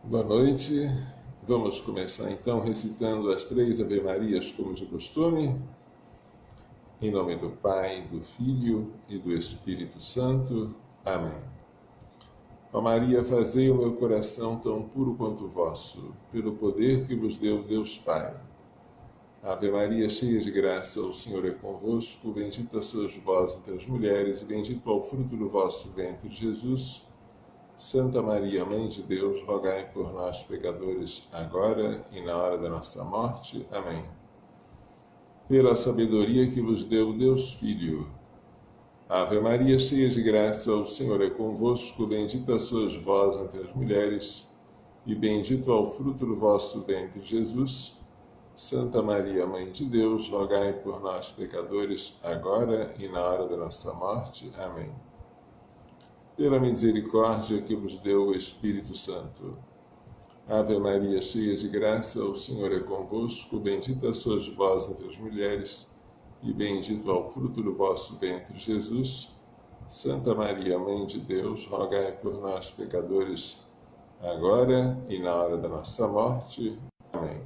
Boa noite. Vamos começar então recitando as 3 Ave-Marias como de costume. Em nome do Pai, do Filho e do Espírito Santo. Amém. Ó Maria, fazei o meu coração tão puro quanto o vosso, pelo poder que vos deu Deus Pai. Ave Maria, cheia de graça, o Senhor é convosco. Bendita sois vós entre as mulheres, e bendito é o fruto do vosso ventre, Jesus. Santa Maria, Mãe de Deus, rogai por nós, pecadores, agora e na hora da nossa morte. Amém. Pela sabedoria que vos deu Deus Filho. Ave Maria, cheia de graça, o Senhor é convosco. Bendita sois vós entre as mulheres, e bendito é o fruto do vosso ventre, Jesus. Santa Maria, Mãe de Deus, rogai por nós, pecadores, agora e na hora da nossa morte. Amém. Pela misericórdia que vos deu o Espírito Santo. Ave Maria, cheia de graça, o Senhor é convosco. Bendita sois vós entre as mulheres, e bendito é o fruto do vosso ventre, Jesus. Santa Maria, Mãe de Deus, rogai por nós, pecadores, agora e na hora da nossa morte. Amém.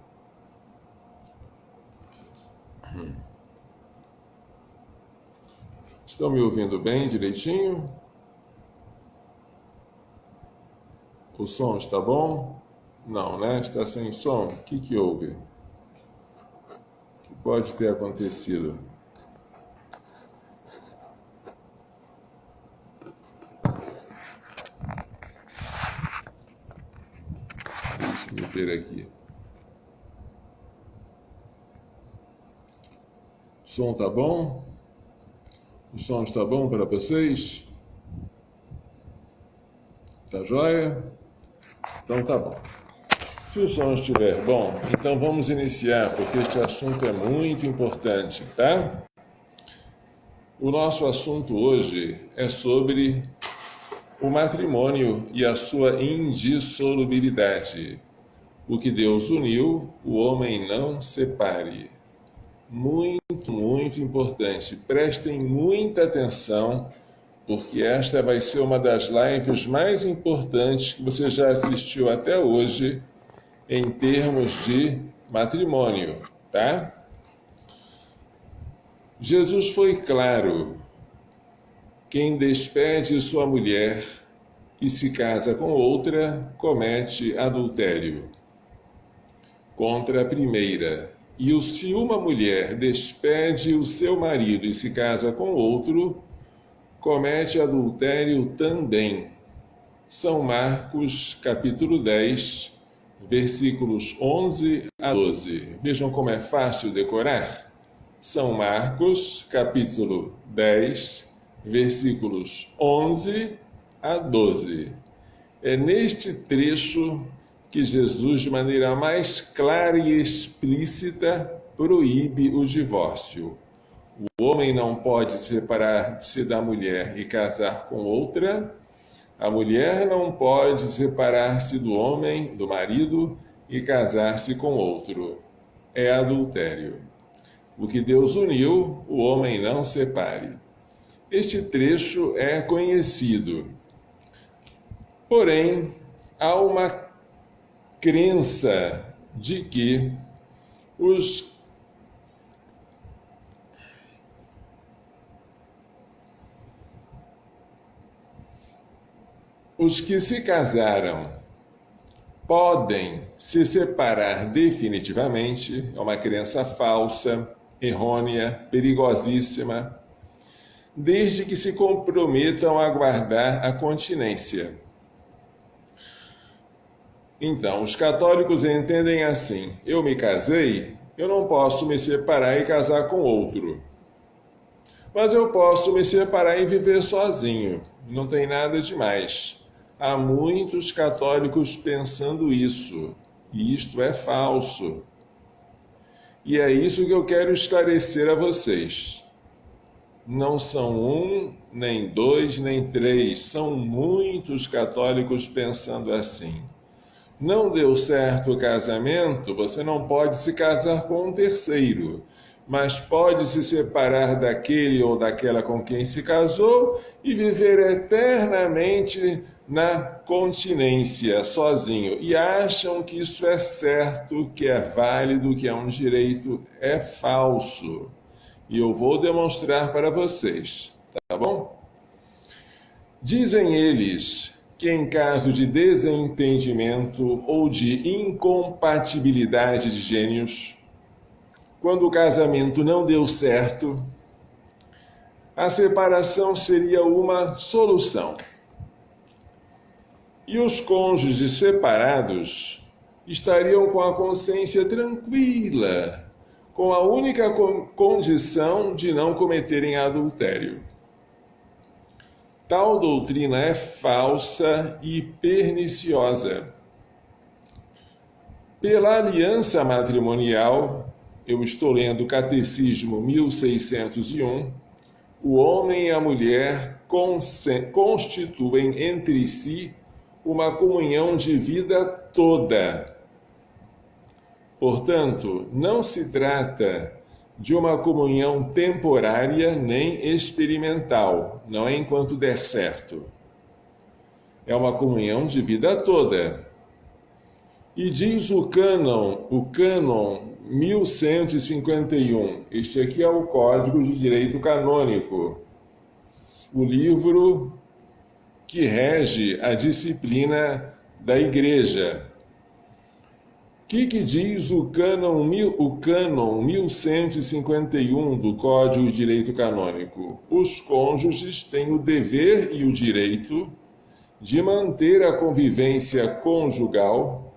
Estão me ouvindo bem, direitinho? O som está bom? Não, né? Está sem som? O que houve? O que pode ter acontecido? Deixa eu ver aqui. O som está bom? O som está bom para vocês? Tá joia? Então tá bom. Se o som estiver bom, então vamos iniciar, porque este assunto é muito importante, tá? O nosso assunto hoje é sobre o matrimônio e a sua indissolubilidade. O que Deus uniu, o homem não separe. Muito, muito importante. Prestem muita atenção, porque esta vai ser uma das lives mais importantes que você já assistiu até hoje em termos de matrimônio, tá? Jesus foi claro: quem despede sua mulher e se casa com outra, comete adultério contra a primeira. E se uma mulher despede o seu marido e se casa com outro, comete adultério também. São Marcos, capítulo 10, versículos 11 a 12. Vejam como é fácil decorar. São Marcos, capítulo 10, versículos 11 a 12. É neste trecho que Jesus, de maneira mais clara e explícita, proíbe o divórcio. O homem não pode separar-se da mulher e casar com outra. A mulher não pode separar-se do homem, do marido, e casar-se com outro. É adultério. O que Deus uniu, o homem não separe. Este trecho é conhecido. Porém, há uma crença de que os que se casaram podem se separar definitivamente. É uma crença falsa, errônea, perigosíssima, desde que se comprometam a guardar a continência. Então, os católicos entendem assim: eu me casei, eu não posso me separar e casar com outro. Mas eu posso me separar e viver sozinho. Não tem nada demais. Há muitos católicos pensando isso, e isto é falso. E é isso que eu quero esclarecer a vocês. Não são 1, nem 2, nem 3, são muitos católicos pensando assim. Não deu certo o casamento, você não pode se casar com um terceiro. mas pode se separar daquele ou daquela com quem se casou e viver eternamente na continência, sozinho. E acham que isso é certo, que é válido, que é um direito. É falso. E eu vou demonstrar para vocês, tá bom? Dizem eles que em caso de desentendimento ou de incompatibilidade de gênios, quando o casamento não deu certo, a separação seria uma solução. E os cônjuges separados estariam com a consciência tranquila, com a única condição de não cometerem adultério. Tal doutrina é falsa e perniciosa. Pela aliança matrimonial, eu estou lendo o Catecismo 1601, o homem e a mulher constituem entre si uma comunhão de vida toda. Portanto, não se trata de uma comunhão temporária nem experimental, não é enquanto der certo. É uma comunhão de vida toda. E diz o cânon 1151, este aqui é o Código de Direito Canônico, o livro que rege a disciplina da Igreja. O que diz o cânon 1151 do Código de Direito Canônico? Os cônjuges têm o dever e o direito de manter a convivência conjugal,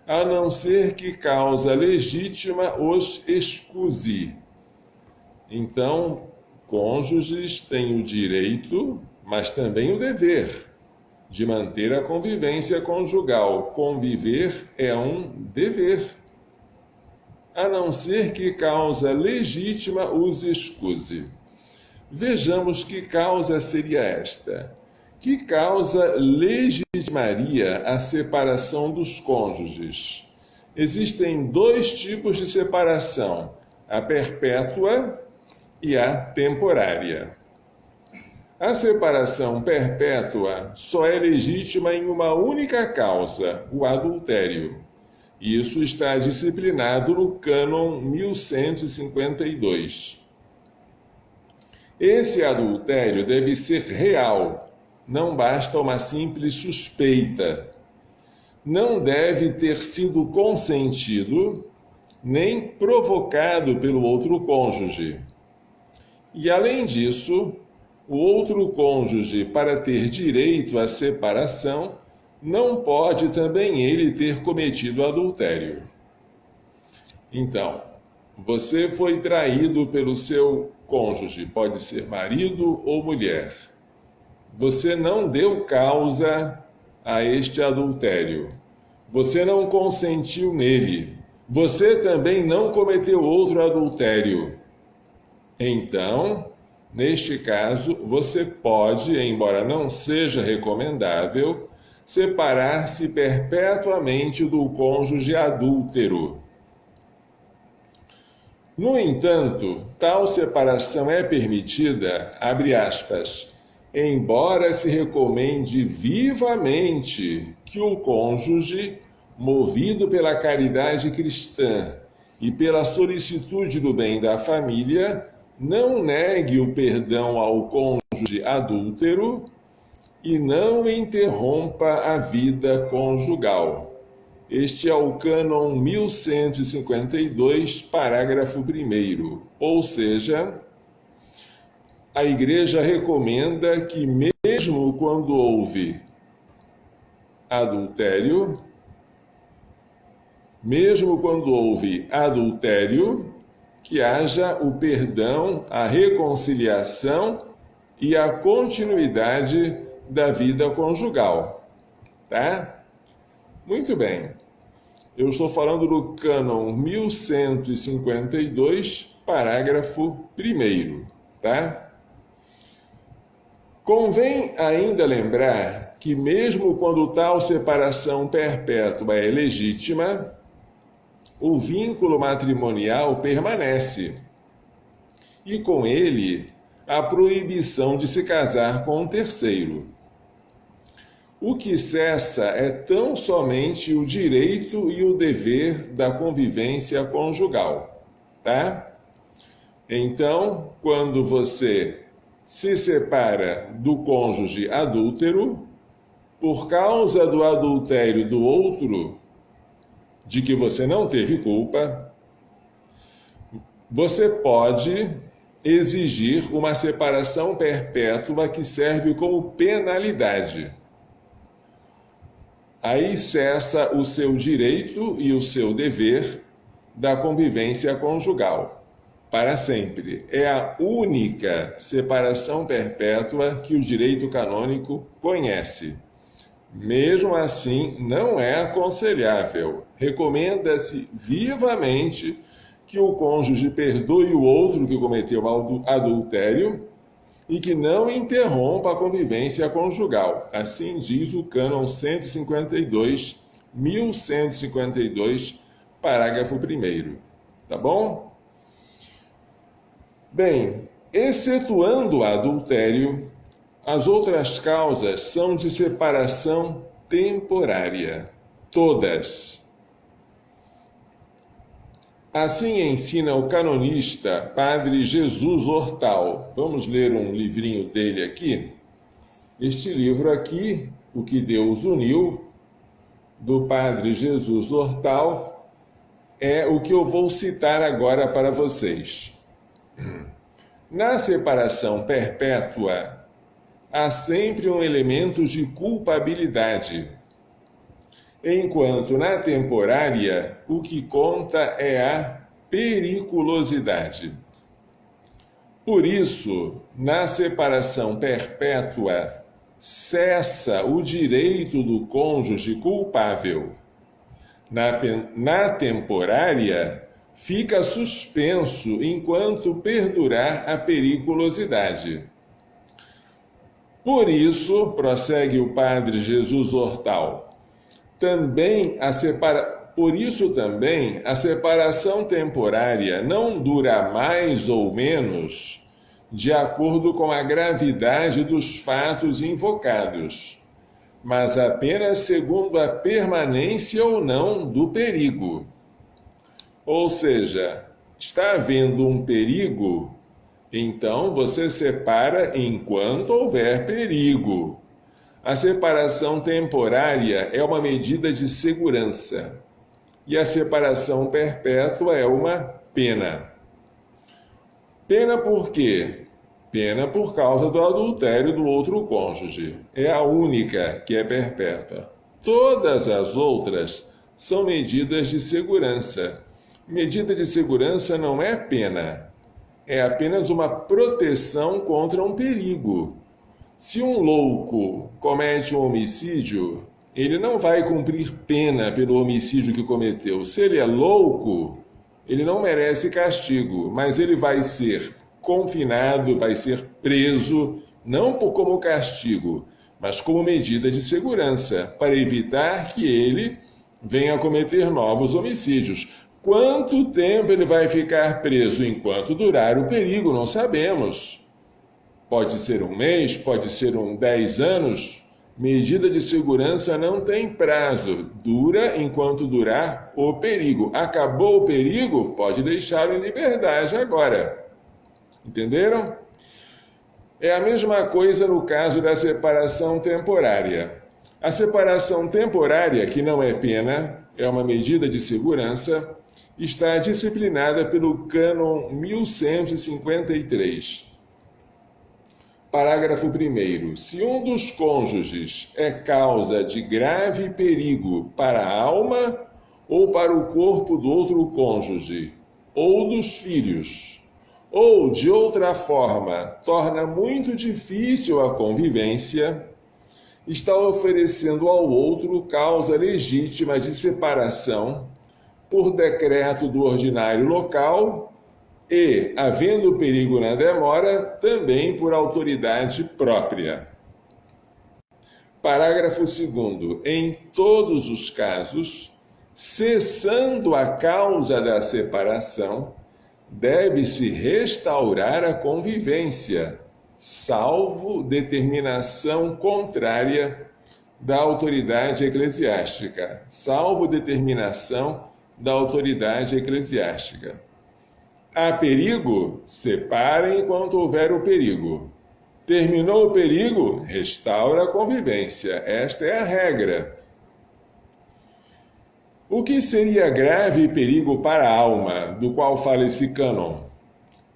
a não ser que causa legítima os excuse. Então, cônjuges têm o direito, mas também o dever de manter a convivência conjugal. Conviver é um dever, a não ser que causa legítima os excuse. Vejamos que causa seria esta. Que causa legitimaria a separação dos cônjuges? Existem dois tipos de separação, a perpétua e a temporária. A separação perpétua só é legítima em uma única causa, o adultério. Isso está disciplinado no cânon 1152. Esse adultério deve ser real, não basta uma simples suspeita. Não deve ter sido consentido nem provocado pelo outro cônjuge. E, além disso, o outro cônjuge, para ter direito à separação, não pode também ele ter cometido adultério. Então, você foi traído pelo seu cônjuge, pode ser marido ou mulher. Você não deu causa a este adultério. Você não consentiu nele. Você também não cometeu outro adultério. Então, neste caso, você pode, embora não seja recomendável, separar-se perpetuamente do cônjuge adúltero. No entanto, tal separação é permitida, abre aspas, embora se recomende vivamente que o cônjuge, movido pela caridade cristã e pela solicitude do bem da família, não negue o perdão ao cônjuge adúltero e não interrompa a vida conjugal. Este é o cânon 1152, parágrafo 1º. Ou seja, a Igreja recomenda que mesmo quando houve adultério, que haja o perdão, a reconciliação e a continuidade da vida conjugal, tá? Muito bem. Eu estou falando do cânon 1152, parágrafo 1º, tá? Convém ainda lembrar que mesmo quando tal separação perpétua é legítima, o vínculo matrimonial permanece, e com ele a proibição de se casar com um terceiro. O que cessa é tão somente o direito e o dever da convivência conjugal, tá? Então, quando você se separa do cônjuge adúltero, por causa do adultério do outro, de que você não teve culpa, você pode exigir uma separação perpétua que serve como penalidade. Aí cessa o seu direito e o seu dever da convivência conjugal, para sempre. É a única separação perpétua que o direito canônico conhece. Mesmo assim, não é aconselhável. Recomenda-se vivamente que o cônjuge perdoe o outro que cometeu adultério e que não interrompa a convivência conjugal. Assim diz o cânon 152, 1152, parágrafo 1º. Tá bom? Bem, excetuando o adultério, as outras causas são de separação temporária. Todas. Assim ensina o canonista Padre Jesus Hortal. Vamos ler um livrinho dele aqui. Este livro aqui, O que Deus Uniu, do Padre Jesus Hortal, é o que eu vou citar agora para vocês. Na separação perpétua, há sempre um elemento de culpabilidade, enquanto na temporária o que conta é a periculosidade. Por isso, na separação perpétua, cessa o direito do cônjuge culpável. Na temporária, fica suspenso enquanto perdurar a periculosidade. Por isso, prossegue o Padre Jesus Hortal, por isso também a separação temporária não dura mais ou menos de acordo com a gravidade dos fatos invocados, mas apenas segundo a permanência ou não do perigo. Ou seja, está havendo um perigo, então você separa enquanto houver perigo. A separação temporária é uma medida de segurança e a separação perpétua é uma pena. Pena por quê? Pena por causa do adultério do outro cônjuge. É a única que é perpétua. Todas as outras são medidas de segurança. Medida de segurança não é pena, é apenas uma proteção contra um perigo. Se um louco comete um homicídio, ele não vai cumprir pena pelo homicídio que cometeu. Se ele é louco, ele não merece castigo, mas ele vai ser confinado, vai ser preso, não como castigo, mas como medida de segurança, para evitar que ele venha a cometer novos homicídios. Quanto tempo ele vai ficar preso? Enquanto durar o perigo, não sabemos. Pode ser um mês, pode ser 10 anos. Medida de segurança não tem prazo. Dura enquanto durar o perigo. Acabou o perigo? Pode deixá-lo em liberdade agora. Entenderam? É a mesma coisa no caso da separação temporária. A separação temporária, que não é pena, é uma medida de segurança, está disciplinada pelo cânon 1153. Parágrafo 1º. Se um dos cônjuges é causa de grave perigo para a alma ou para o corpo do outro cônjuge, ou dos filhos, ou de outra forma torna muito difícil a convivência, está oferecendo ao outro causa legítima de separação por decreto do ordinário local e, havendo perigo na demora, também por autoridade própria. Parágrafo 2º. Em todos os casos, cessando a causa da separação, deve-se restaurar a convivência, salvo determinação contrária da autoridade eclesiástica. Salvo determinação da autoridade eclesiástica. Há perigo? Separem enquanto houver o perigo. Terminou o perigo? Restaura a convivência. Esta é a regra. O que seria grave perigo para a alma, do qual fala esse cânon?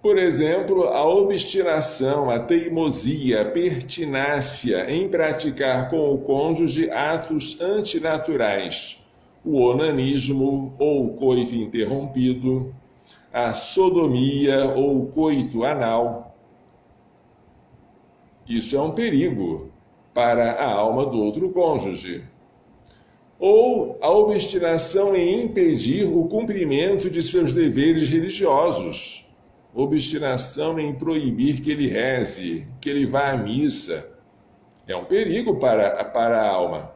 Por exemplo, a obstinação, a teimosia, a pertinácia em praticar com o cônjuge atos antinaturais, o onanismo ou o coito interrompido, a sodomia ou o coito anal. Isso é um perigo para a alma do outro cônjuge. Ou a obstinação em impedir o cumprimento de seus deveres religiosos. Obstinação em proibir que ele reze, que ele vá à missa. É um perigo para a alma.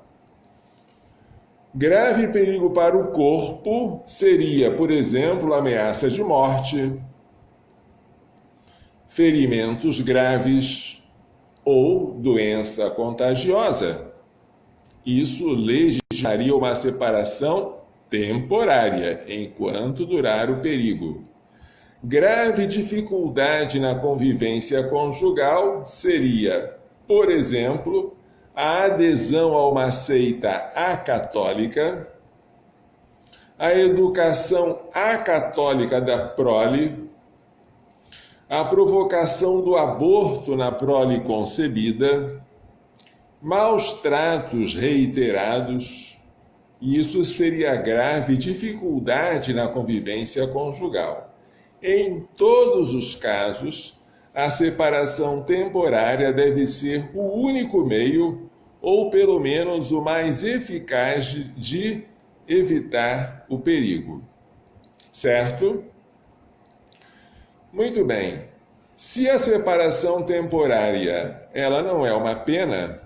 Grave perigo para o corpo seria, por exemplo, ameaça de morte, ferimentos graves ou doença contagiosa. Isso legislaria uma separação temporária, enquanto durar o perigo. Grave dificuldade na convivência conjugal seria, por exemplo, a adesão a uma seita acatólica, a educação acatólica da prole, a provocação do aborto na prole concebida, maus tratos reiterados, e isso seria grave dificuldade na convivência conjugal. Em todos os casos, a separação temporária deve ser o único meio, ou pelo menos o mais eficaz de evitar o perigo. Certo? Muito bem. Se a separação temporária ela não é uma pena,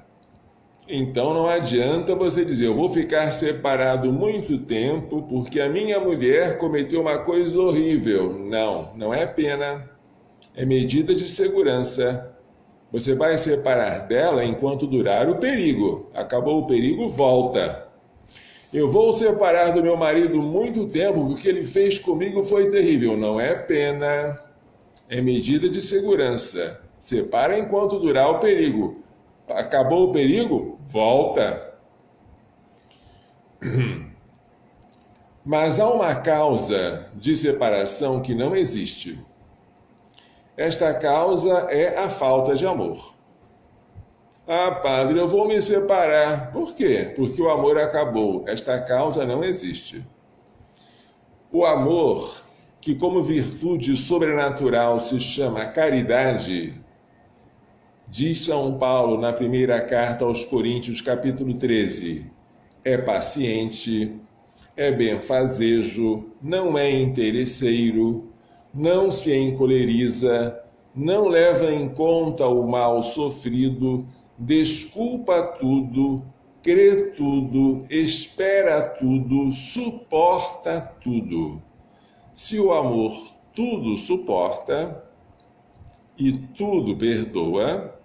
então não adianta você dizer, eu vou ficar separado muito tempo porque a minha mulher cometeu uma coisa horrível. Não, não é pena. É medida de segurança. Você vai separar dela enquanto durar o perigo. Acabou o perigo, volta. Eu vou separar do meu marido muito tempo porque o que ele fez comigo foi terrível. Não é pena. É medida de segurança. Separa enquanto durar o perigo. Acabou o perigo? Volta. Mas há uma causa de separação que não existe. Esta causa é a falta de amor. Ah, padre, eu vou me separar. Por quê? Porque o amor acabou. Esta causa não existe. O amor, que como virtude sobrenatural se chama caridade, diz São Paulo na primeira carta aos Coríntios, capítulo 13, é paciente, é benfazejo, não é interesseiro, não se encoleriza, não leva em conta o mal sofrido, desculpa tudo, crê tudo, espera tudo, suporta tudo. Se o amor tudo suporta e tudo perdoa,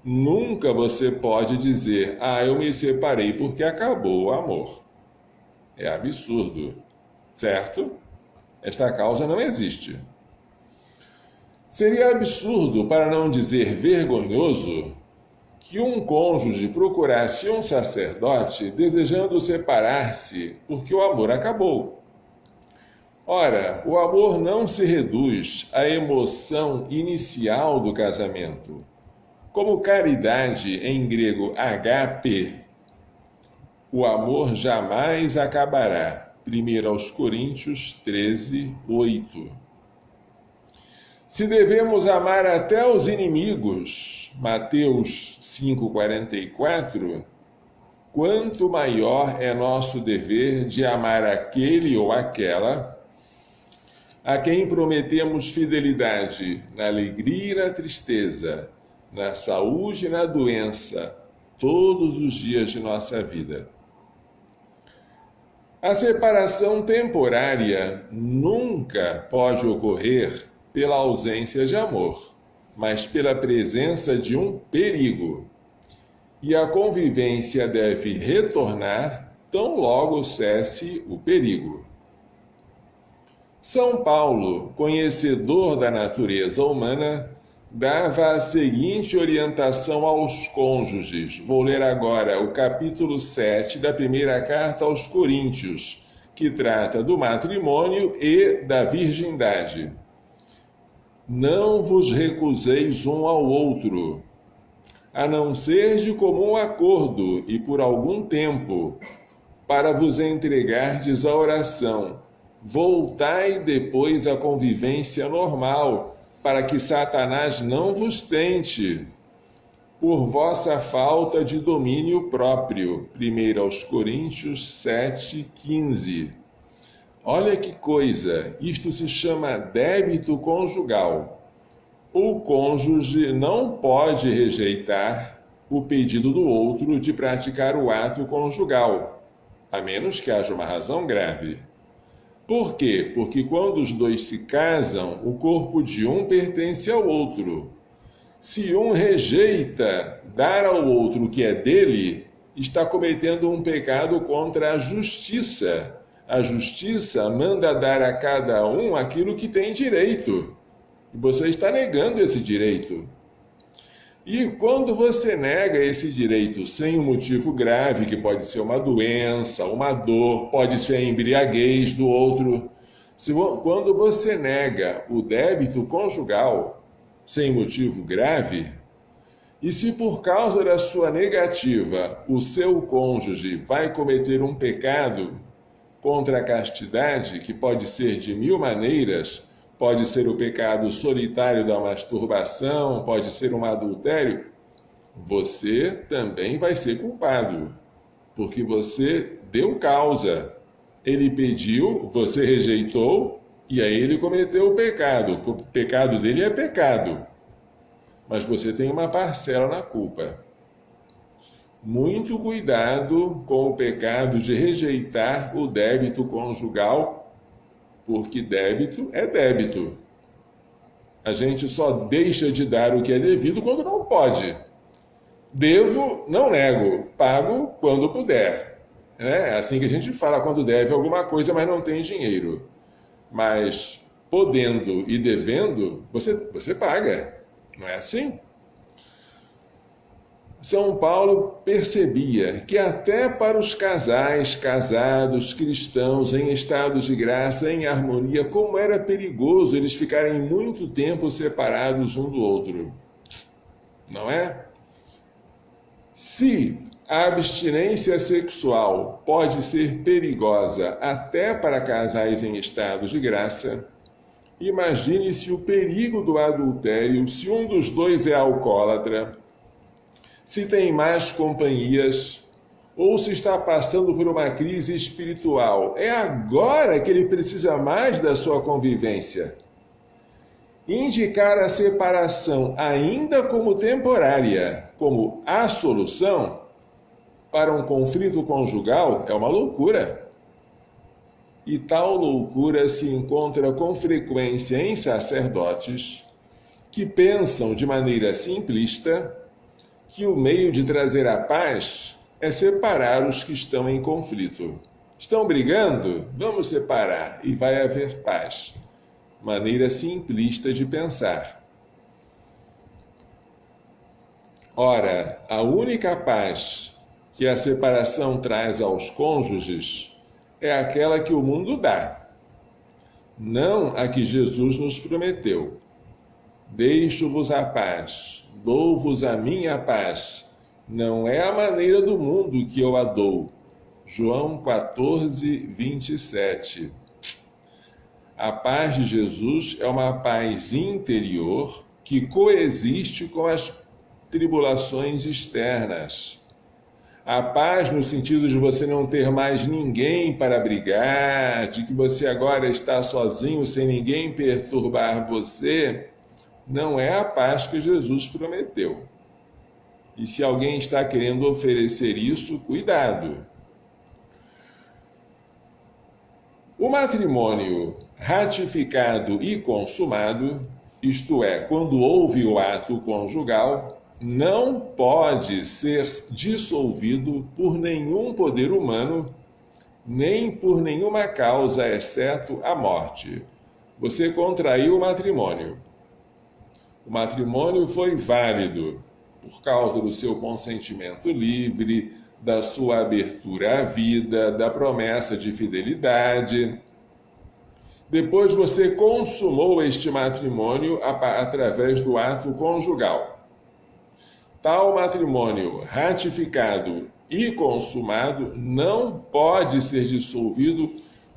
nunca você pode dizer, eu me separei porque acabou o amor. É absurdo, certo? Esta causa não existe. Seria absurdo, para não dizer vergonhoso, que um cônjuge procurasse um sacerdote desejando separar-se porque o amor acabou. Ora, o amor não se reduz à emoção inicial do casamento. Como caridade, em grego agape, o amor jamais acabará. 1 aos Coríntios 13, 8. Se devemos amar até os inimigos, Mateus 5,44, quanto maior é nosso dever de amar aquele ou aquela a quem prometemos fidelidade na alegria e na tristeza, na saúde e na doença, todos os dias de nossa vida. A separação temporária nunca pode ocorrer pela ausência de amor, mas pela presença de um perigo. E a convivência deve retornar tão logo cesse o perigo. São Paulo, conhecedor da natureza humana, dava a seguinte orientação aos cônjuges. Vou ler agora o capítulo 7 da primeira carta aos Coríntios, que trata do matrimônio e da virgindade. Não vos recuseis um ao outro, a não ser de comum acordo e por algum tempo, para vos entregardes à oração. Voltai depois à convivência normal, para que Satanás não vos tente, por vossa falta de domínio próprio. 1 aos Coríntios 7:15. Olha que coisa, isto se chama débito conjugal. O cônjuge não pode rejeitar o pedido do outro de praticar o ato conjugal, a menos que haja uma razão grave. Por quê? Porque quando os dois se casam, o corpo de um pertence ao outro. Se um rejeita dar ao outro o que é dele, está cometendo um pecado contra a justiça. A justiça manda dar a cada um aquilo que tem direito. E você está negando esse direito. E quando você nega esse direito sem um motivo grave, que pode ser uma doença, uma dor, pode ser a embriaguez do outro, quando você nega o débito conjugal sem motivo grave, e se por causa da sua negativa o seu cônjuge vai cometer um pecado contra a castidade, que pode ser de 1000 maneiras, pode ser o pecado solitário da masturbação, pode ser um adultério, você também vai ser culpado, porque você deu causa. Ele pediu, você rejeitou, e aí ele cometeu o pecado. O pecado dele é pecado, mas você tem uma parcela na culpa. Muito cuidado com o pecado de rejeitar o débito conjugal, porque débito é débito. A gente só deixa de dar o que é devido quando não pode. Devo, não nego, pago quando puder. É assim que a gente fala quando deve alguma coisa, mas não tem dinheiro. Mas podendo e devendo, você paga. Não é assim? São Paulo percebia que até para os casais casados, cristãos, em estado de graça, em harmonia, como era perigoso eles ficarem muito tempo separados um do outro. Não é? Se a abstinência sexual pode ser perigosa até para casais em estado de graça, imagine-se o perigo do adultério se um dos dois é alcoólatra, se tem más companhias, ou se está passando por uma crise espiritual. É agora que ele precisa mais da sua convivência. Indicar a separação, ainda como temporária, como a solução para um conflito conjugal é uma loucura. E tal loucura se encontra com frequência em sacerdotes que pensam de maneira simplista que o meio de trazer a paz é separar os que estão em conflito. Estão brigando? Vamos separar e vai haver paz. Maneira simplista de pensar. Ora, a única paz que a separação traz aos cônjuges é aquela que o mundo dá, não a que Jesus nos prometeu. Deixo-vos a paz, dou-vos a minha paz. Não é a maneira do mundo que eu a dou. João 14:27. A paz de Jesus é uma paz interior que coexiste com as tribulações externas. A paz no sentido de você não ter mais ninguém para brigar, de que você agora está sozinho sem ninguém perturbar você, não é a paz que Jesus prometeu. E se alguém está querendo oferecer isso, cuidado. O matrimônio ratificado e consumado, isto é, quando houve o ato conjugal, não pode ser dissolvido por nenhum poder humano, nem por nenhuma causa, exceto a morte. Você contraiu o matrimônio. O matrimônio foi válido por causa do seu consentimento livre, da sua abertura à vida, da promessa de fidelidade. Depois você consumou este matrimônio através do ato conjugal. Tal matrimônio ratificado e consumado não pode ser dissolvido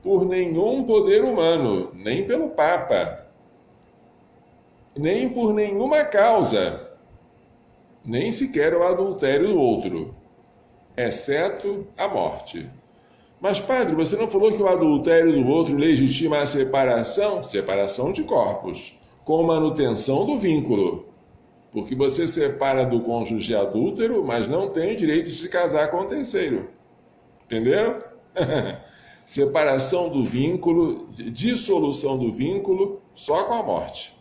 por nenhum poder humano, nem pelo Papa, nem por nenhuma causa, nem sequer o adultério do outro, exceto a morte. Mas, padre, você não falou que o adultério do outro legitima a separação? Separação de corpos, com manutenção do vínculo. Porque você separa do cônjuge adúltero, mas não tem o direito de se casar com o terceiro. Entenderam? Separação do vínculo, dissolução do vínculo, só com a morte.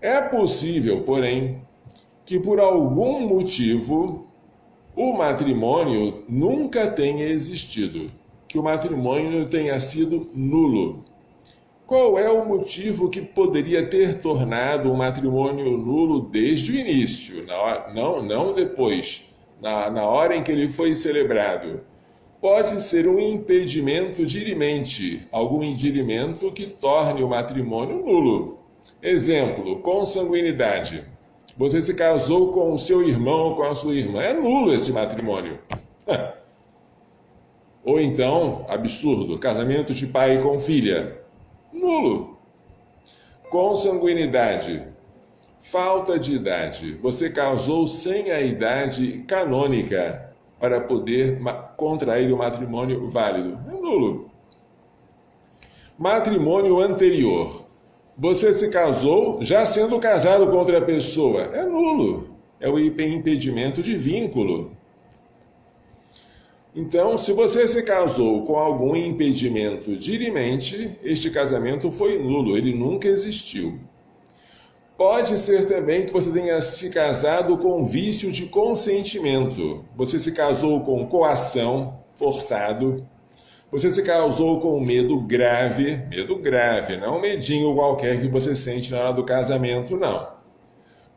É possível, porém, que por algum motivo o matrimônio nunca tenha existido, que o matrimônio tenha sido nulo. Qual é o motivo que poderia ter tornado o matrimônio nulo desde o início, não depois, na hora em que ele foi celebrado? Pode ser um impedimento dirimente, algum impedimento que torne o matrimônio nulo. Exemplo, consanguinidade. Você se casou com o seu irmão ou com a sua irmã. É nulo esse matrimônio. Ou então, absurdo, casamento de pai com filha. Nulo. Consanguinidade. Falta de idade. Você casou sem a idade canônica para poder contrair o matrimônio válido. É nulo. Matrimônio anterior. Você se casou já sendo casado com outra pessoa. É nulo. É o impedimento de vínculo. Então, se você se casou com algum impedimento dirimente, este casamento foi nulo, ele nunca existiu. Pode ser também que você tenha se casado com vício de consentimento. Você se casou com coação, forçado. Você se casou com medo grave, não um medinho qualquer que você sente na hora do casamento, não.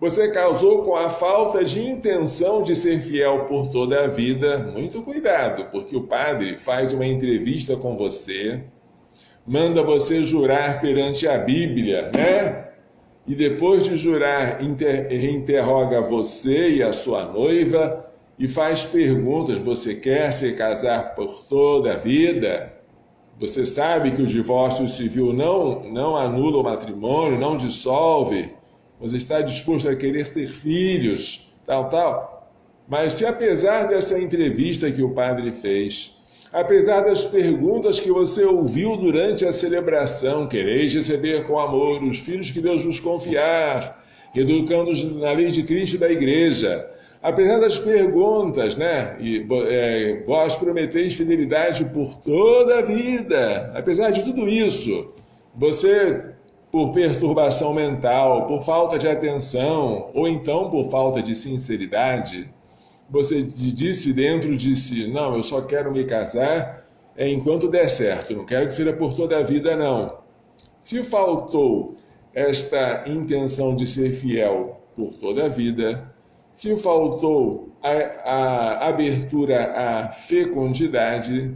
Você casou com a falta de intenção de ser fiel por toda a vida. Muito cuidado, porque o padre faz uma entrevista com você, manda você jurar perante a Bíblia, né? E depois de jurar, interroga você e a sua noiva e faz perguntas. Você quer se casar por toda a vida? Você sabe que o divórcio civil não anula o matrimônio, não dissolve. Você está disposto a querer ter filhos, tal. Mas se apesar dessa entrevista que o padre fez, apesar das perguntas que você ouviu durante a celebração, quereis receber com amor os filhos que Deus vos confiar, educando-os na lei de Cristo e da Igreja, apesar das perguntas, né? Vós prometeis fidelidade por toda a vida, apesar de tudo isso, você, por perturbação mental, por falta de atenção, ou então por falta de sinceridade, você disse dentro de si, não, eu só quero me casar enquanto der certo, não quero que seja por toda a vida, não. Se faltou esta intenção de ser fiel por toda a vida, se faltou a abertura à fecundidade,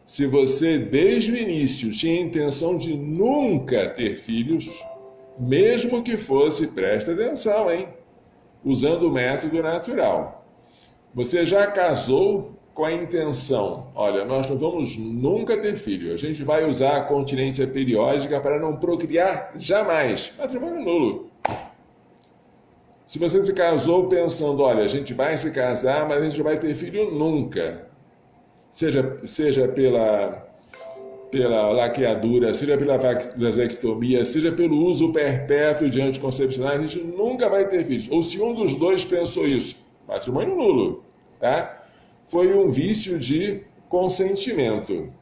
se você desde o início tinha a intenção de nunca ter filhos, mesmo que fosse, presta atenção, hein? Usando o método natural. Você já casou com a intenção, olha, nós não vamos nunca ter filho, a gente vai usar a continência periódica para não procriar jamais. Matrimônio nulo. Se você se casou pensando, olha, a gente vai se casar, mas a gente não vai ter filho nunca, seja pela laqueadura, seja pela vasectomia, seja pelo uso perpétuo de anticoncepcionais, a gente nunca vai ter filhos. Ou se um dos dois pensou isso, matrimônio nulo, tá? Foi um vício de consentimento.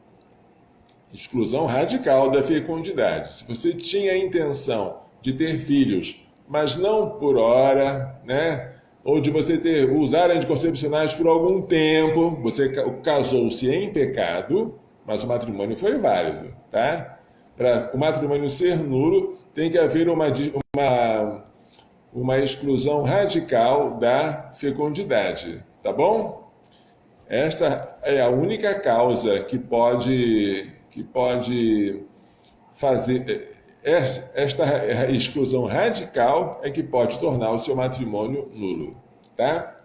exclusão radical da fecundidade. Se você tinha a intenção de ter filhos, mas não por hora, né? Ou de você usar anticoncepcionais por algum tempo, você casou-se em pecado, mas o matrimônio foi válido, tá? Para o matrimônio ser nulo, tem que haver uma exclusão radical da fecundidade, tá bom? Esta é a única causa que pode fazer, esta exclusão radical é que pode tornar o seu matrimônio nulo, tá?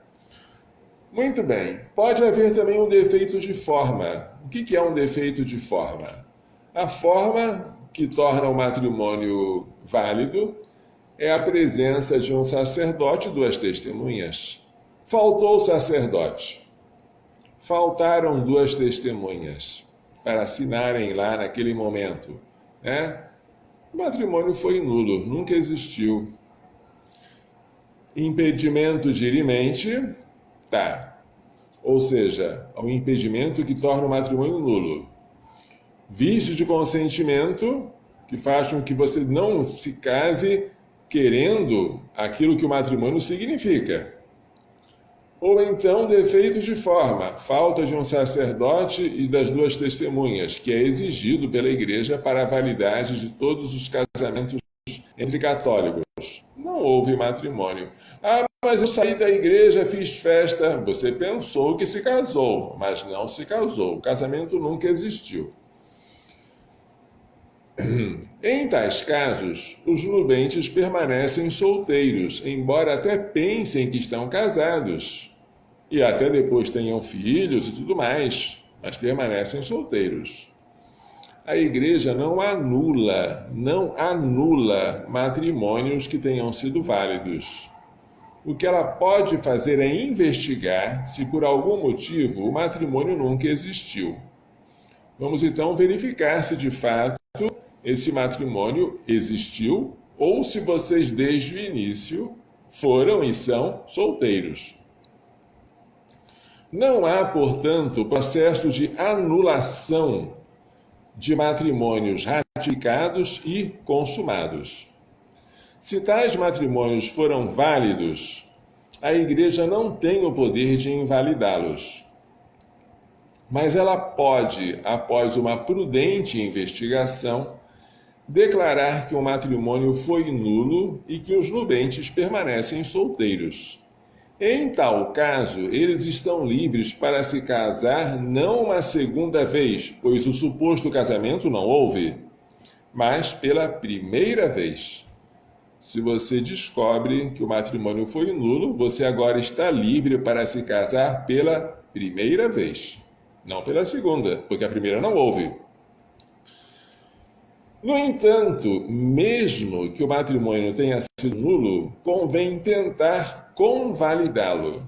Muito bem. Pode haver também um defeito de forma. O que é um defeito de forma? A forma que torna o matrimônio válido é a presença de um sacerdote e duas testemunhas. Faltou o sacerdote. Faltaram duas testemunhas para assinarem lá naquele momento, né? O matrimônio foi nulo, nunca existiu. Impedimento dirimente, tá. Ou seja, é um impedimento que torna o matrimônio nulo. Vício de consentimento, que faz com que você não se case querendo aquilo que o matrimônio significa. Ou então, defeito de forma, falta de um sacerdote e das duas testemunhas, que é exigido pela Igreja para a validade de todos os casamentos entre católicos. Não houve matrimônio. Ah, mas eu saí da igreja, fiz festa. Você pensou que se casou, mas não se casou. O casamento nunca existiu. Em tais casos, os nubentes permanecem solteiros, embora até pensem que estão casados. E até depois tenham filhos e tudo mais, mas permanecem solteiros. A igreja não anula matrimônios que tenham sido válidos. O que ela pode fazer é investigar se por algum motivo o matrimônio nunca existiu. Vamos então verificar se de fato esse matrimônio existiu ou se vocês desde o início foram e são solteiros. Não há, portanto, processo de anulação de matrimônios ratificados e consumados. Se tais matrimônios foram válidos, a Igreja não tem o poder de invalidá-los. Mas ela pode, após uma prudente investigação, declarar que o matrimônio foi nulo e que os nubentes permanecem solteiros. Em tal caso, eles estão livres para se casar não uma segunda vez, pois o suposto casamento não houve, mas pela primeira vez. Se você descobre que o matrimônio foi nulo, você agora está livre para se casar pela primeira vez, não pela segunda, porque a primeira não houve. No entanto, mesmo que o matrimônio tenha sido nulo, convém tentar convalidá-lo.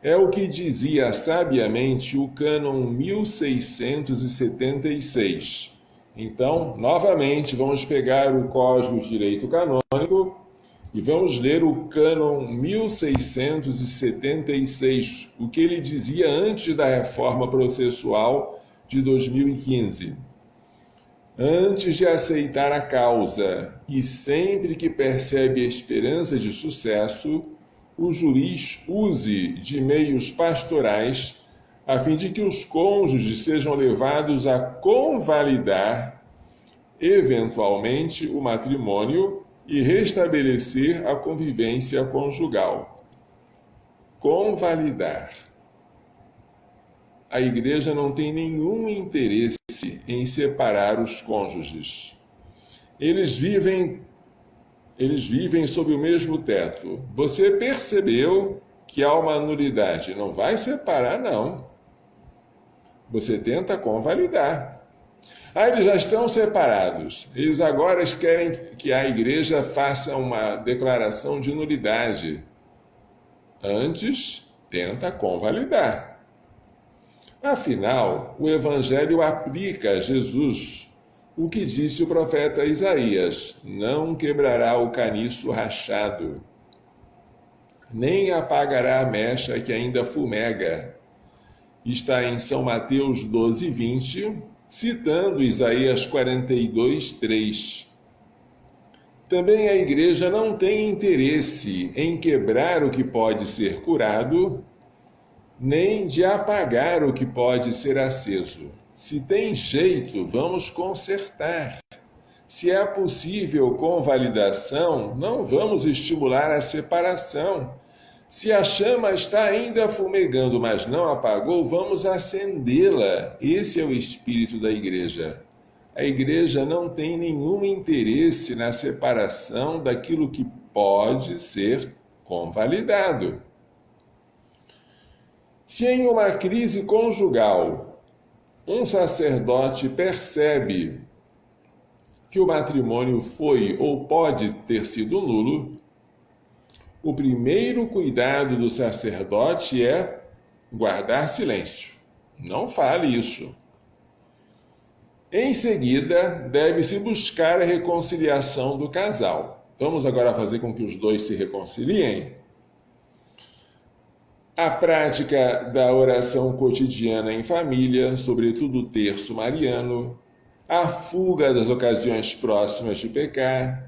É o que dizia sabiamente o cânon 1676. Então, novamente, vamos pegar o Código de Direito Canônico e vamos ler o cânon 1676, o que ele dizia antes da reforma processual de 2015. Antes de aceitar a causa e sempre que percebe esperança de sucesso, o juiz use de meios pastorais a fim de que os cônjuges sejam levados a convalidar, eventualmente, o matrimônio e restabelecer a convivência conjugal. Convalidar. A Igreja não tem nenhum interesse em separar os cônjuges. Eles vivem sob o mesmo teto. Você percebeu que há uma nulidade. Não vai separar, não. Você tenta convalidar. Eles já estão separados. Eles agora querem que a igreja faça uma declaração de nulidade. Antes, tenta convalidar. Afinal, o Evangelho aplica a Jesus o que disse o profeta Isaías: não quebrará o caniço rachado, nem apagará a mecha que ainda fumega. Está em São Mateus 12:20 citando Isaías 42:3. Também a Igreja não tem interesse em quebrar o que pode ser curado, nem de apagar o que pode ser aceso. Se tem jeito, vamos consertar. Se é possível convalidação, não vamos estimular a separação. Se a chama está ainda fumegando, mas não apagou, vamos acendê-la. Esse é o espírito da Igreja. A Igreja não tem nenhum interesse na separação daquilo que pode ser convalidado. Se em uma crise conjugal um sacerdote percebe que o matrimônio foi ou pode ter sido nulo, o primeiro cuidado do sacerdote é guardar silêncio. Não fale isso. Em seguida, deve-se buscar a reconciliação do casal. Vamos agora fazer com que os dois se reconciliem? A prática da oração cotidiana em família, sobretudo o terço mariano, a fuga das ocasiões próximas de pecar.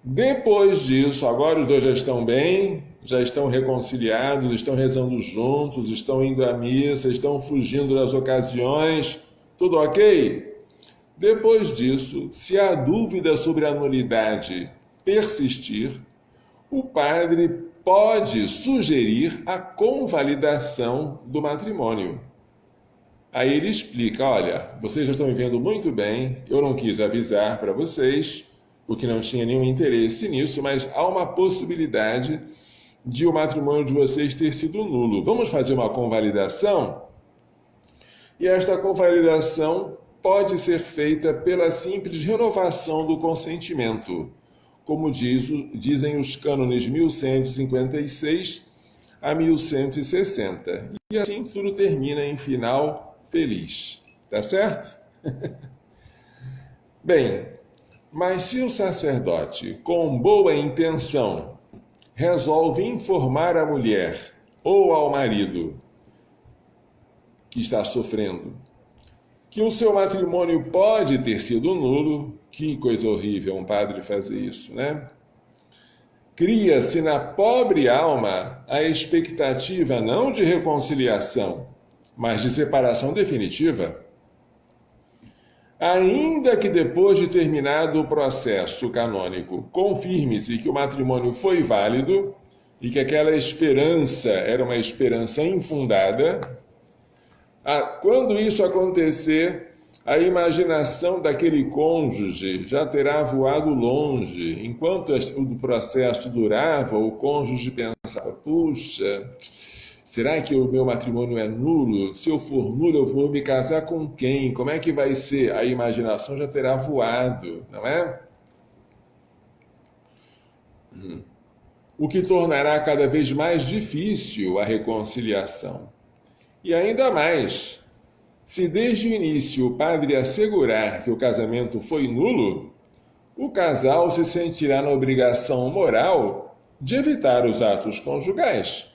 Depois disso, agora os dois já estão bem, já estão reconciliados, estão rezando juntos, estão indo à missa, estão fugindo das ocasiões, tudo ok? Depois disso, se a dúvida sobre a nulidade persistir, o padre pode sugerir a convalidação do matrimônio. Aí ele explica, olha, vocês já estão vivendo muito bem, eu não quis avisar para vocês, porque não tinha nenhum interesse nisso, mas há uma possibilidade de o matrimônio de vocês ter sido nulo. Vamos fazer uma convalidação? E esta convalidação pode ser feita pela simples renovação do consentimento, como dizem os cânones 1156 a 1160. E assim tudo termina em final feliz. Tá certo? Bem, mas se o sacerdote, com boa intenção, resolve informar a mulher ou ao marido que está sofrendo que o seu matrimônio pode ter sido nulo, que coisa horrível um padre fazer isso, né? Cria-se na pobre alma a expectativa não de reconciliação, mas de separação definitiva. Ainda que depois de terminado o processo canônico, confirme-se que o matrimônio foi válido e que aquela esperança era uma esperança infundada, quando isso acontecer, a imaginação daquele cônjuge já terá voado longe. Enquanto o processo durava, o cônjuge pensava, puxa, será que o meu matrimônio é nulo? Se eu for nulo, eu vou me casar com quem? Como é que vai ser? A imaginação já terá voado, não é? O que tornará cada vez mais difícil a reconciliação. E ainda mais, se desde o início o padre assegurar que o casamento foi nulo, o casal se sentirá na obrigação moral de evitar os atos conjugais,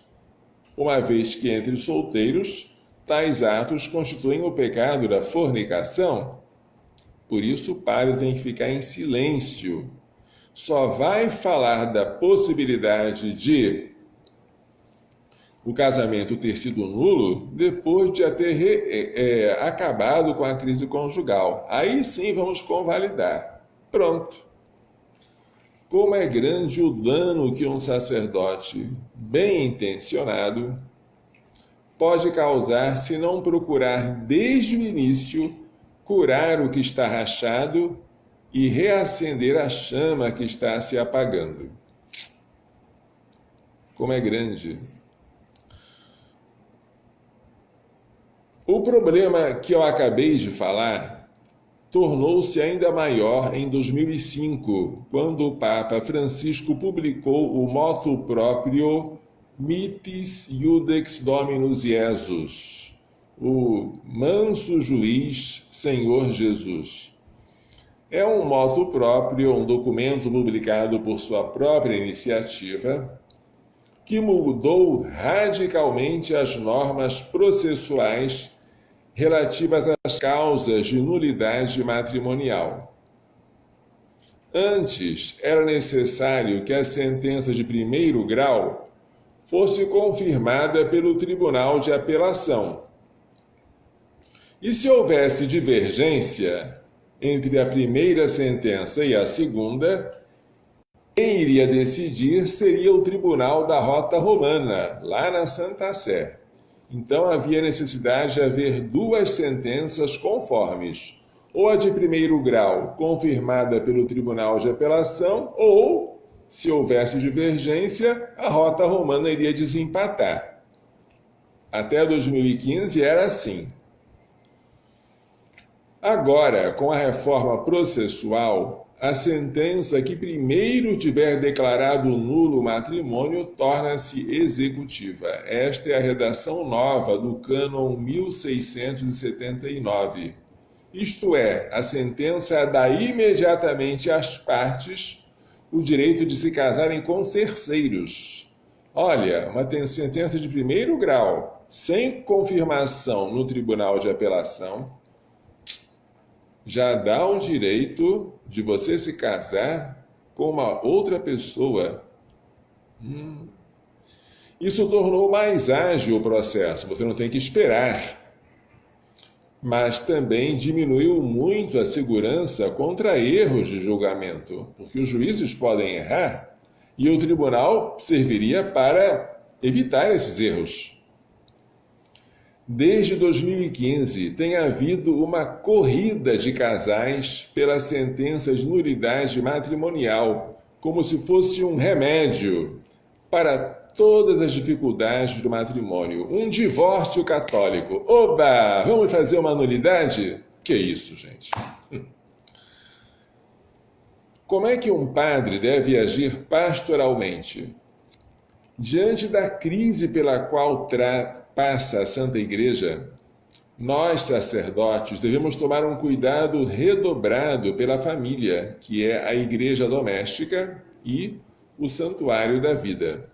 uma vez que entre os solteiros tais atos constituem o pecado da fornicação. Por isso o padre tem que ficar em silêncio. Só vai falar da possibilidade de o casamento ter sido nulo depois de já ter acabado com a crise conjugal. Aí sim vamos convalidar. Pronto. Como é grande o dano que um sacerdote bem intencionado pode causar se não procurar desde o início curar o que está rachado e reacender a chama que está se apagando. Como é grande. O problema que eu acabei de falar tornou-se ainda maior em 2005, quando o Papa Francisco publicou o motu proprio Mitis Iudex Dominus Jesus, o manso juiz Senhor Jesus. É um motu proprio, um documento publicado por sua própria iniciativa, que mudou radicalmente as normas processuais relativas às causas de nulidade matrimonial. Antes, era necessário que a sentença de primeiro grau fosse confirmada pelo Tribunal de Apelação. E se houvesse divergência entre a primeira sentença e a segunda, quem iria decidir seria o Tribunal da Rota Romana, lá na Santa Sé. Então havia necessidade de haver duas sentenças conformes, ou a de primeiro grau, confirmada pelo Tribunal de Apelação, ou, se houvesse divergência, a Rota Romana iria desempatar. Até 2015 era assim. Agora, com a reforma processual, a sentença que primeiro tiver declarado nulo o matrimônio torna-se executiva. Esta é a redação nova do cânon 1679. Isto é, a sentença dá imediatamente às partes o direito de se casarem com terceiros. Olha, uma sentença de primeiro grau, sem confirmação no Tribunal de Apelação, já dá o direito de você se casar com uma outra pessoa. Isso tornou mais ágil o processo, você não tem que esperar. Mas também diminuiu muito a segurança contra erros de julgamento, porque os juízes podem errar e o tribunal serviria para evitar esses erros. Desde 2015, tem havido uma corrida de casais pela sentença de nulidade matrimonial, como se fosse um remédio para todas as dificuldades do matrimônio. Um divórcio católico. Oba! Vamos fazer uma nulidade? Que isso, gente? Como é que um padre deve agir pastoralmente? Diante da crise pela qual passa a Santa Igreja, nós, sacerdotes, devemos tomar um cuidado redobrado pela família, que é a igreja doméstica e o santuário da vida.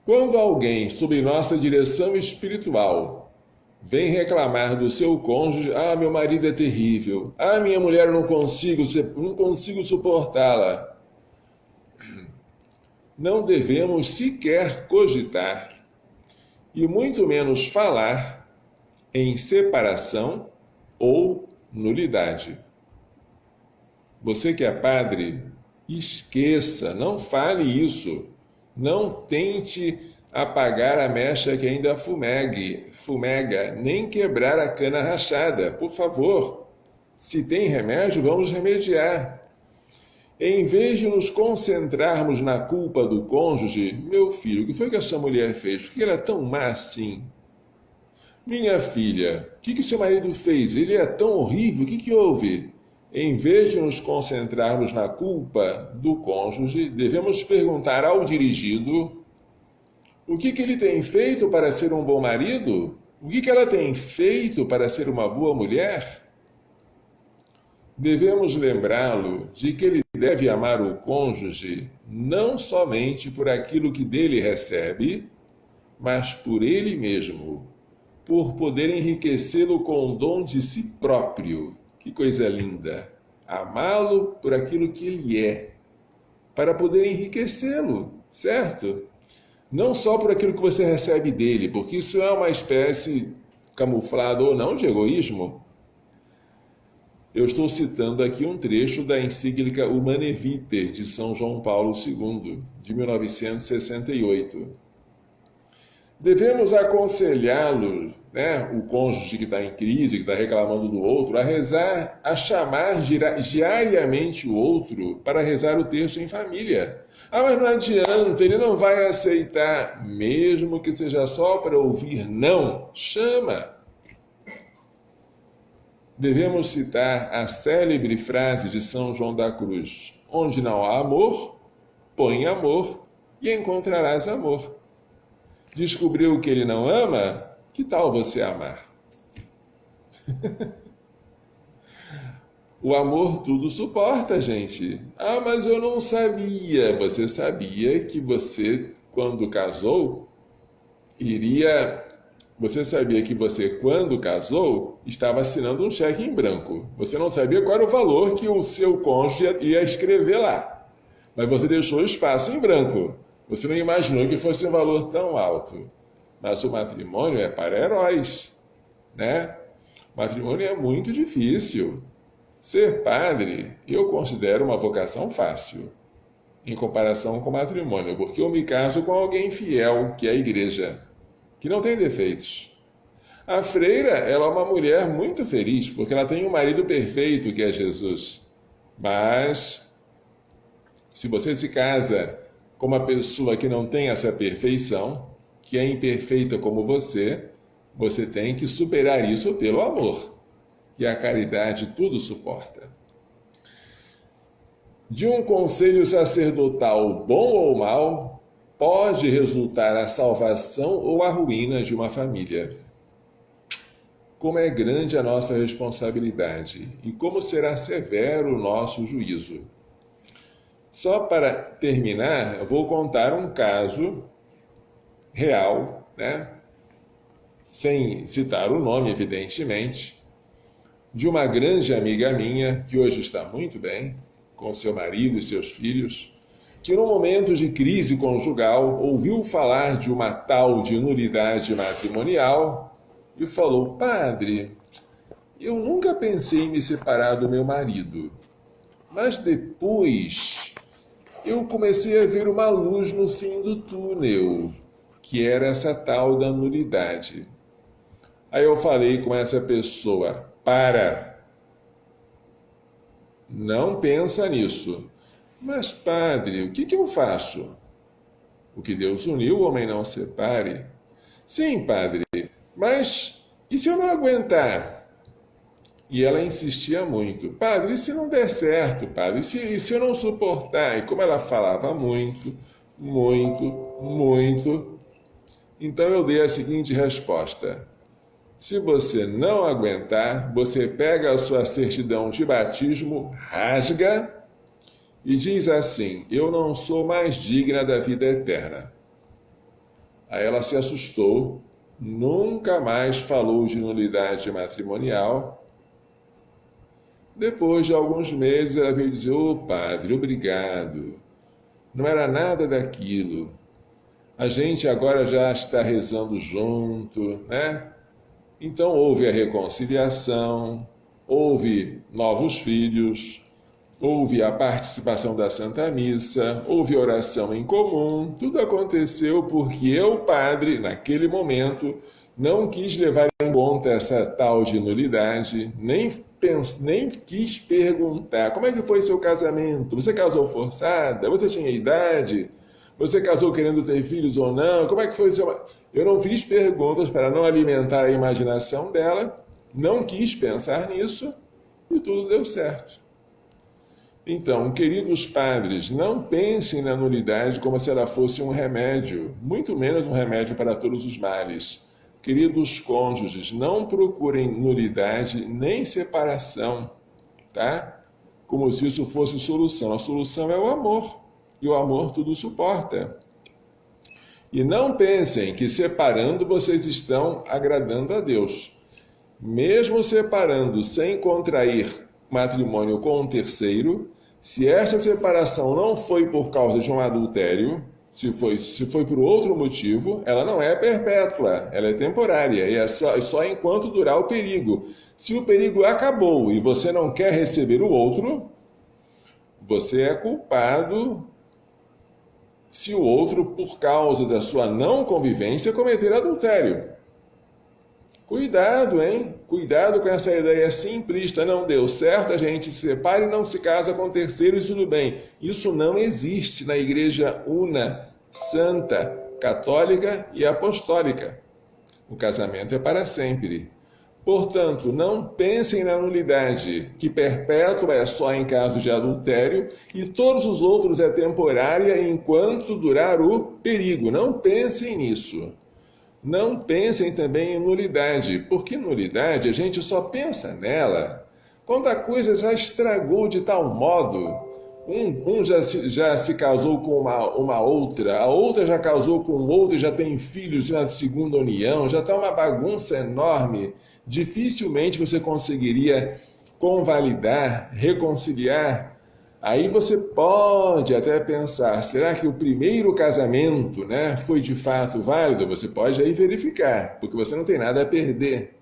Quando alguém, sob nossa direção espiritual, vem reclamar do seu cônjuge, meu marido é terrível, minha mulher eu não consigo suportá-la, não devemos sequer cogitar, e muito menos falar, em separação ou nulidade. Você que é padre, esqueça, não fale isso. Não tente apagar a mecha que ainda fumega, nem quebrar a cana rachada, por favor. Se tem remédio, vamos remediar. Em vez de nos concentrarmos na culpa do cônjuge, meu filho, o que foi que essa mulher fez? Por que ela é tão má assim? Minha filha, o que seu marido fez? Ele é tão horrível, o que houve? Em vez de nos concentrarmos na culpa do cônjuge, devemos perguntar ao dirigido o que ele tem feito para ser um bom marido? O que ela tem feito para ser uma boa mulher? Devemos lembrá-lo de que ele deve amar o cônjuge não somente por aquilo que dele recebe, mas por ele mesmo, por poder enriquecê-lo com o dom de si próprio. Que coisa linda! Amá-lo por aquilo que ele é, para poder enriquecê-lo, certo? Não só por aquilo que você recebe dele, porque isso é uma espécie, camuflado ou não, de egoísmo. Eu estou citando aqui um trecho da encíclica Humane Vitae, de São João Paulo II, de 1968. Devemos aconselhá-lo, o cônjuge que está em crise, que está reclamando do outro, a rezar, a chamar diariamente o outro para rezar o terço em família. Mas não adianta, ele não vai aceitar, mesmo que seja só para ouvir não, chama. Devemos citar a célebre frase de São João da Cruz: onde não há amor, põe amor e encontrarás amor. Descobriu que ele não ama? Que tal você amar? O amor tudo suporta, gente. Mas eu não sabia. Você sabia que você, quando casou, iria Você sabia que você, quando casou, estava assinando um cheque em branco. Você não sabia qual era o valor que o seu cônjuge ia escrever lá. Mas você deixou o espaço em branco. Você não imaginou que fosse um valor tão alto. Mas o matrimônio é para heróis, né? O matrimônio é muito difícil. Ser padre, eu considero uma vocação fácil, em comparação com o matrimônio, porque eu me caso com alguém fiel, que é a igreja, que não tem defeitos. A freira, ela é uma mulher muito feliz, porque ela tem um marido perfeito, que é Jesus. Mas, se você se casa com uma pessoa que não tem essa perfeição, que é imperfeita como você tem que superar isso pelo amor. E a caridade tudo suporta. De um conselho sacerdotal bom ou mau, pode resultar a salvação ou a ruína de uma família. Como é grande a nossa responsabilidade e como será severo o nosso juízo. Só para terminar, eu vou contar um caso real, né? Sem citar o nome, evidentemente, de uma grande amiga minha, que hoje está muito bem, com seu marido e seus filhos, que num momento de crise conjugal ouviu falar de uma tal de nulidade matrimonial e falou: padre, eu nunca pensei em me separar do meu marido, mas depois eu comecei a ver uma luz no fim do túnel, que era essa tal da nulidade. Aí eu falei com essa pessoa: não pensa nisso. Mas, padre, o que eu faço? O que Deus uniu, o homem não separe. Sim, padre, mas e se eu não aguentar? E ela insistia muito: padre, e se não der certo, padre? E se eu não suportar? E como ela falava muito, então eu dei a seguinte resposta: se você não aguentar, você pega a sua certidão de batismo, rasga e diz assim: eu não sou mais digna da vida eterna. Aí ela se assustou, nunca mais falou de nulidade matrimonial. Depois de alguns meses ela veio dizer: ô padre, obrigado, não era nada daquilo. A gente agora já está rezando junto, né? Então houve a reconciliação, houve novos filhos, houve a participação da Santa Missa, houve oração em comum. Tudo aconteceu porque eu, padre, naquele momento, não quis levar em conta essa tal de nulidade, nem quis perguntar: como é que foi seu casamento? Você casou forçada? Você tinha idade? Você casou querendo ter filhos ou não? Como é que foi seu... Eu não fiz perguntas para não alimentar a imaginação dela, não quis pensar nisso e tudo deu certo. Então, queridos padres, não pensem na nulidade como se ela fosse um remédio, muito menos um remédio para todos os males. Queridos cônjuges, não procurem nulidade nem separação, tá? Como se isso fosse solução. A solução é o amor. E o amor tudo suporta. E não pensem que separando vocês estão agradando a Deus. Mesmo separando sem contrair matrimônio com um terceiro, se essa separação não foi por causa de um adultério, se foi por outro motivo, ela não é perpétua, ela é temporária, e é só enquanto durar o perigo. Se o perigo acabou e você não quer receber o outro, você é culpado se o outro, por causa da sua não convivência, cometer adultério. Cuidado, hein? Cuidado com essa ideia simplista. Não deu certo, a gente se separa e não se casa com terceiros, tudo bem. Isso não existe na Igreja Una, Santa, Católica e Apostólica. O casamento é para sempre. Portanto, não pensem na nulidade, que perpétua é só em caso de adultério e todos os outros é temporária enquanto durar o perigo. Não pensem nisso. Não pensem também em nulidade, porque nulidade a gente só pensa nela quando a coisa já estragou de tal modo, já se casou com uma outra, a outra já casou com outro e já tem filhos de uma segunda união, já está uma bagunça enorme. Dificilmente você conseguiria convalidar, reconciliar. Aí você pode até pensar, será que o primeiro casamento, né, foi de fato válido? Você pode aí verificar, porque você não tem nada a perder.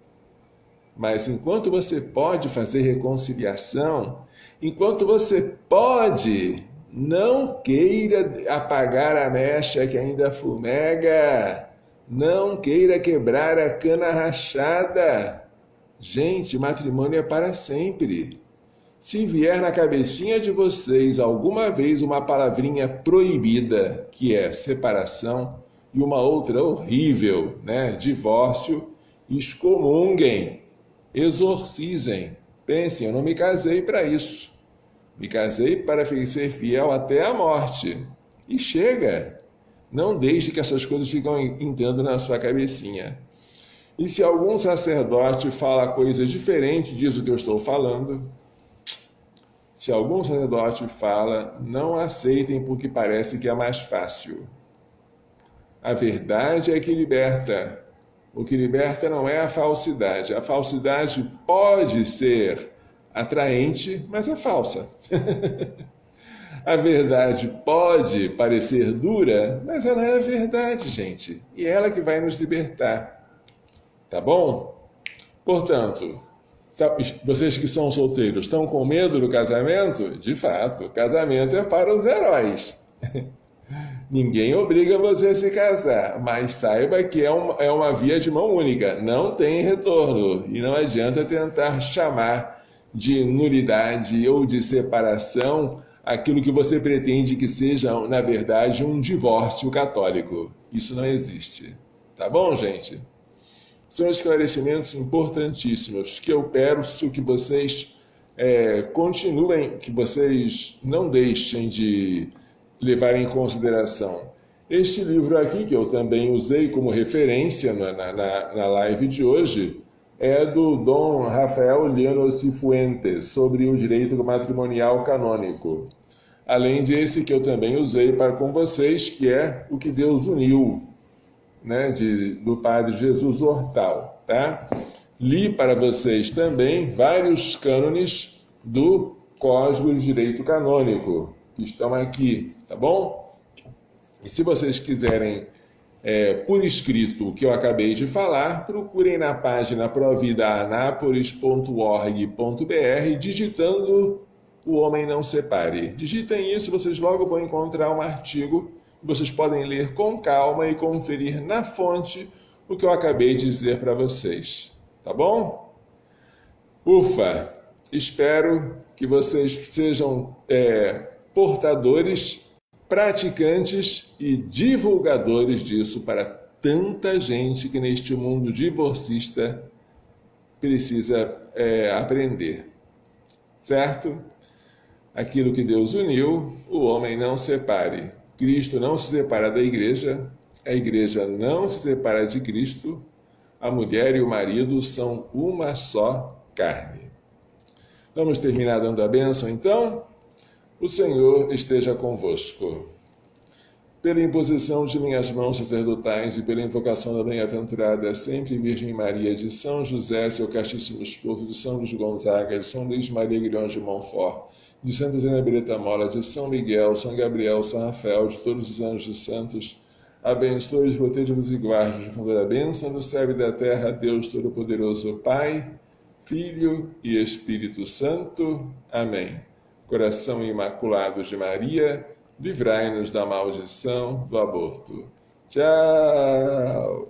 Mas enquanto você pode fazer reconciliação, enquanto você pode, não queira apagar a mecha que ainda fumega, não queira quebrar a cana rachada. Gente, matrimônio é para sempre. Se vier na cabecinha de vocês alguma vez uma palavrinha proibida, que é separação, e uma outra horrível, né, divórcio, excomunguem. Exorcizem. Pensem, eu não me casei para isso. Me casei para ser fiel até a morte. E chega. Não deixe que essas coisas ficam entrando na sua cabecinha. E se algum sacerdote fala coisas diferentes disso que eu estou falando, se algum sacerdote fala, não aceitem porque parece que é mais fácil. A verdade é que liberta. O que liberta não é a falsidade. A falsidade pode ser atraente, mas é falsa. A verdade pode parecer dura, mas ela é a verdade, gente. E é ela que vai nos libertar. Tá bom? Portanto, vocês que são solteiros estão com medo do casamento? De fato, o casamento é para os heróis. Ninguém obriga você a se casar, mas saiba que é uma via de mão única, não tem retorno. E não adianta tentar chamar de nulidade ou de separação aquilo que você pretende que seja, na verdade, um divórcio católico. Isso não existe. Tá bom, gente? São esclarecimentos importantíssimos que eu peço que vocês continuem, que vocês não deixem de levar em consideração. Este livro aqui, que eu também usei como referência na live de hoje, é do Dom Rafael Llano Cifuentes, sobre o direito matrimonial canônico. Além desse que eu também usei com vocês, que é O que Deus Uniu, né, do Padre Jesus Hortal. Tá? Li para vocês também vários cânones do Código de Direito Canônico, que estão aqui, tá bom? E se vocês quiserem por escrito o que eu acabei de falar, procurem na página providaanapolis.org.br digitando O Homem Não Separe. Digitem isso, vocês logo vão encontrar um artigo que vocês podem ler com calma e conferir na fonte o que eu acabei de dizer para vocês, tá bom? Ufa! Espero que vocês sejam portadores, praticantes e divulgadores disso para tanta gente que neste mundo divorcista precisa aprender. Certo? Aquilo que Deus uniu, o homem não separe. Cristo não se separa da igreja, a igreja não se separa de Cristo, a mulher e o marido são uma só carne. Vamos terminar dando a bênção, então? O Senhor esteja convosco. Pela imposição de minhas mãos sacerdotais e pela invocação da bem-aventurada sempre Virgem Maria, de São José, seu castíssimo esposo, de São Luís Gonzaga, de São Luís Maria Guilhom de Montfort, de Santa Helena Beretta Mola, de São Miguel, São Gabriel, São Rafael, de todos os anjos e santos, abençoe-os, proteja-vos e guarde-os, difunda a bênção do céu e da terra, Deus Todo-Poderoso, Pai, Filho e Espírito Santo. Amém. Coração Imaculado de Maria, livrai-nos da maldição do aborto. Tchau!